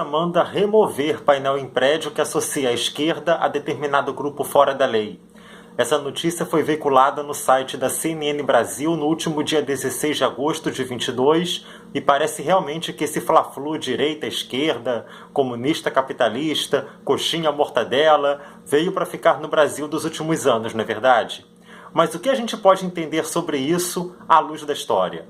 Manda remover painel em prédio que associa a esquerda a determinado grupo fora da lei. Essa notícia foi veiculada no site da CNN Brasil no último dia 16 de agosto de 22 e parece realmente que esse fla-flu direita-esquerda, comunista-capitalista, coxinha-mortadela, veio para ficar no Brasil dos últimos anos, não é verdade? Mas o que a gente pode entender sobre isso à luz da história?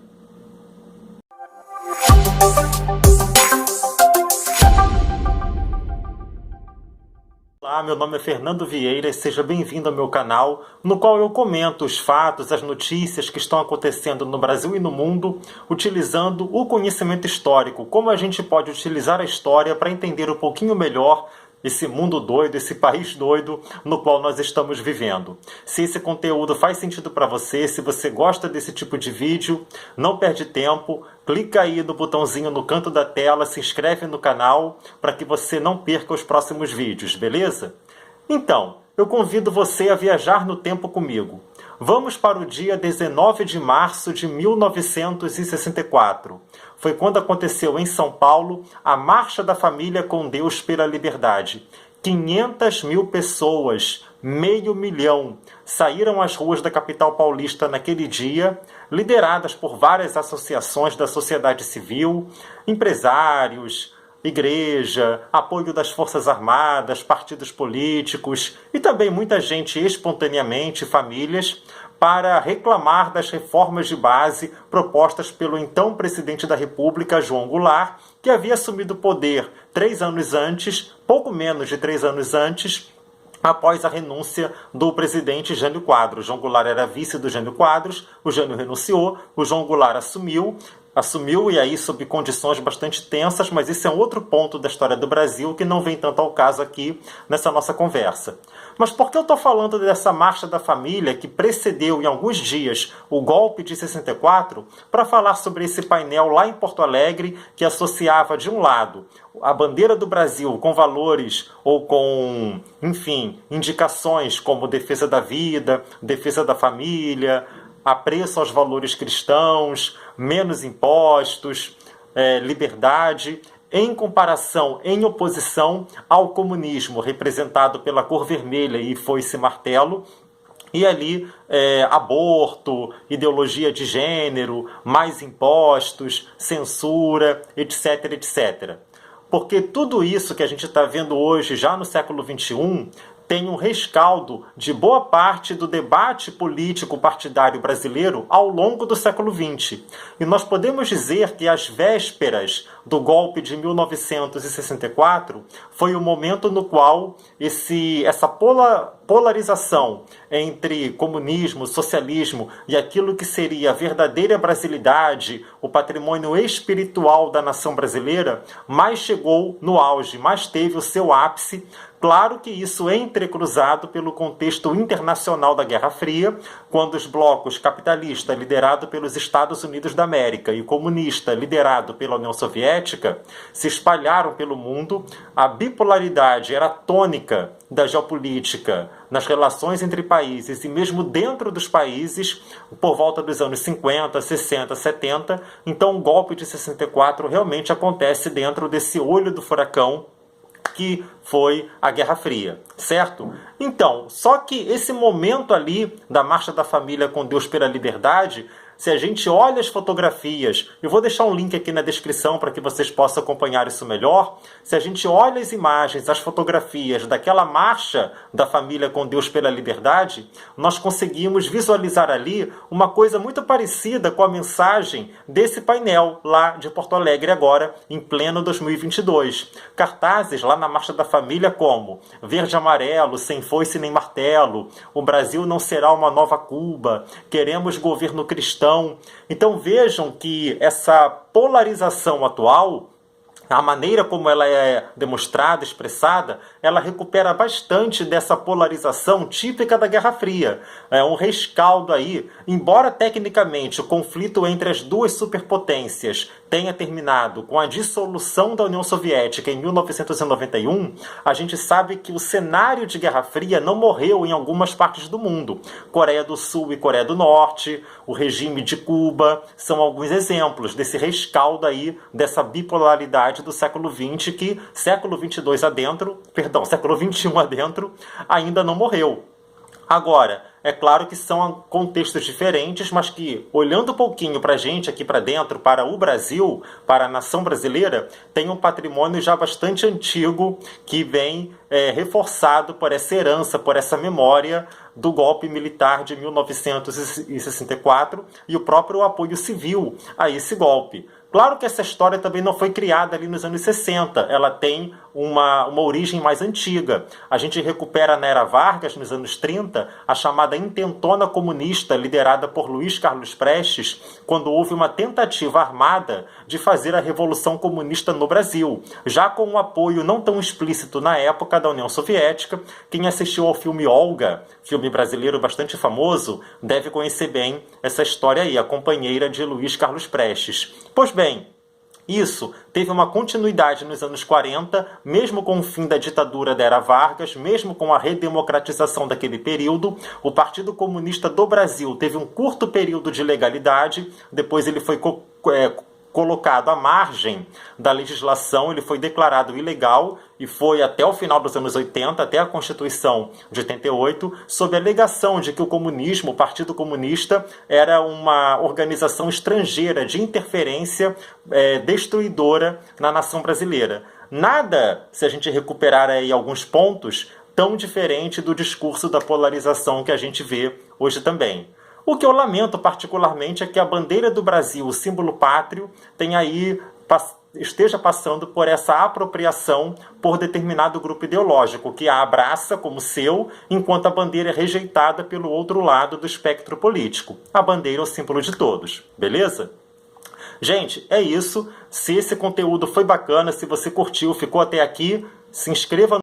Olá, meu nome é Fernando Vieira e seja bem-vindo ao meu canal, no qual eu comento os fatos, as notícias que estão acontecendo no Brasil e no mundo, utilizando o conhecimento histórico, como a gente pode utilizar a história para entender um pouquinho melhor esse mundo doido, esse país doido no qual nós estamos vivendo. Se esse conteúdo faz sentido para você, se você gosta desse tipo de vídeo, não perde tempo, clica aí no botãozinho no canto da tela, se inscreve no canal para que você não perca os próximos vídeos, beleza? Então, eu convido você a viajar no tempo comigo. Vamos para o dia 19 de março de 1964. Foi quando aconteceu em São Paulo a Marcha da Família com Deus pela Liberdade. 500 mil pessoas, 500.000, saíram às ruas da capital paulista naquele dia, lideradas por várias associações da sociedade civil, empresários, igreja, apoio das Forças Armadas, partidos políticos e também muita gente espontaneamente, famílias, para reclamar das reformas de base propostas pelo então presidente da República, João Goulart, que havia assumido o poder 3 anos antes, pouco menos de 3 anos antes, após a renúncia do presidente Jânio Quadros. João Goulart era vice do Jânio Quadros, o Jânio renunciou, o João Goulart assumiu e aí sob condições bastante tensas, mas esse é um outro ponto da história do Brasil que não vem tanto ao caso aqui nessa nossa conversa. Mas por que eu estou falando dessa Marcha da Família que precedeu em alguns dias o golpe de 64? Para falar sobre esse painel lá em Porto Alegre que associava de um lado a bandeira do Brasil com valores ou com, enfim, indicações como defesa da vida, defesa da família, apreço aos valores cristãos, menos impostos, liberdade, em comparação, em oposição ao comunismo representado pela cor vermelha e foice-martelo, e ali aborto, ideologia de gênero, mais impostos, censura, etc, etc. Porque tudo isso que a gente está vendo hoje, já no século XXI, tem um rescaldo de boa parte do debate político partidário brasileiro ao longo do século XX. E nós podemos dizer que às vésperas do golpe de 1964 foi o momento no qual essa polarização entre comunismo, socialismo e aquilo que seria a verdadeira brasilidade, o patrimônio espiritual da nação brasileira, mais chegou no auge, mais teve o seu ápice. Claro que isso é entrecruzado pelo contexto internacional da Guerra Fria, quando os blocos capitalista, liderado pelos Estados Unidos da América, e comunista, liderado pela União Soviética, se espalharam pelo mundo. A bipolaridade era tônica da geopolítica nas relações entre países e mesmo dentro dos países por volta dos anos 50, 60, 70. Então o golpe de 64 realmente acontece dentro desse olho do furacão que foi a Guerra Fria, certo? Então, só que esse momento ali da Marcha da Família com Deus pela Liberdade, se a gente olha as fotografias, eu vou deixar um link aqui na descrição para que vocês possam acompanhar isso melhor. Se a gente olha as imagens, as fotografias daquela Marcha da Família com Deus pela Liberdade, nós conseguimos visualizar ali uma coisa muito parecida com a mensagem desse painel lá de Porto Alegre agora, em pleno 2022. Cartazes lá na Marcha da Família como verde e amarelo, sem foice nem martelo, o Brasil não será uma nova Cuba, queremos governo cristão. Então vejam que essa polarização atual, a maneira como ela é demonstrada, expressada, ela recupera bastante dessa polarização típica da Guerra Fria. É um rescaldo aí, embora tecnicamente o conflito entre as duas superpotências tenha terminado com a dissolução da União Soviética em 1991, a gente sabe que o cenário de Guerra Fria não morreu em algumas partes do mundo. Coreia do Sul e Coreia do Norte, o regime de Cuba, são alguns exemplos desse rescaldo aí, dessa bipolaridade do século XX que século XXII adentro, século XXI adentro, ainda não morreu. Agora, é claro que são contextos diferentes, mas que, olhando um pouquinho para a gente aqui para dentro, para o Brasil, para a nação brasileira, tem um patrimônio já bastante antigo que vem reforçado por essa herança, por essa memória do golpe militar de 1964 e o próprio apoio civil a esse golpe. Claro que essa história também não foi criada ali nos anos 60, ela tem uma origem mais antiga. A gente recupera na era Vargas, nos anos 30, a chamada intentona comunista liderada por Luiz Carlos Prestes, quando houve uma tentativa armada de fazer a Revolução Comunista no Brasil, já com um apoio não tão explícito na época da União Soviética. Quem assistiu ao filme Olga, filme brasileiro bastante famoso, deve conhecer bem essa história aí, a companheira de Luiz Carlos Prestes. Pois bem, isso teve uma continuidade nos anos 40, mesmo com o fim da ditadura da era Vargas, mesmo com a redemocratização daquele período. O Partido Comunista do Brasil teve um curto período de legalidade, depois ele foi colocado à margem da legislação, ele foi declarado ilegal e foi até o final dos anos 80, até a Constituição de 88, sob a alegação de que o comunismo, o Partido Comunista, era uma organização estrangeira de interferência destruidora na nação brasileira. Nada, se a gente recuperar aí alguns pontos, tão diferente do discurso da polarização que a gente vê hoje também. O que eu lamento particularmente é que a bandeira do Brasil, o símbolo pátrio, esteja passando por essa apropriação por determinado grupo ideológico, que a abraça como seu, enquanto a bandeira é rejeitada pelo outro lado do espectro político. A bandeira é o símbolo de todos, beleza? Gente, é isso. Se esse conteúdo foi bacana, se você curtiu, ficou até aqui, se inscreva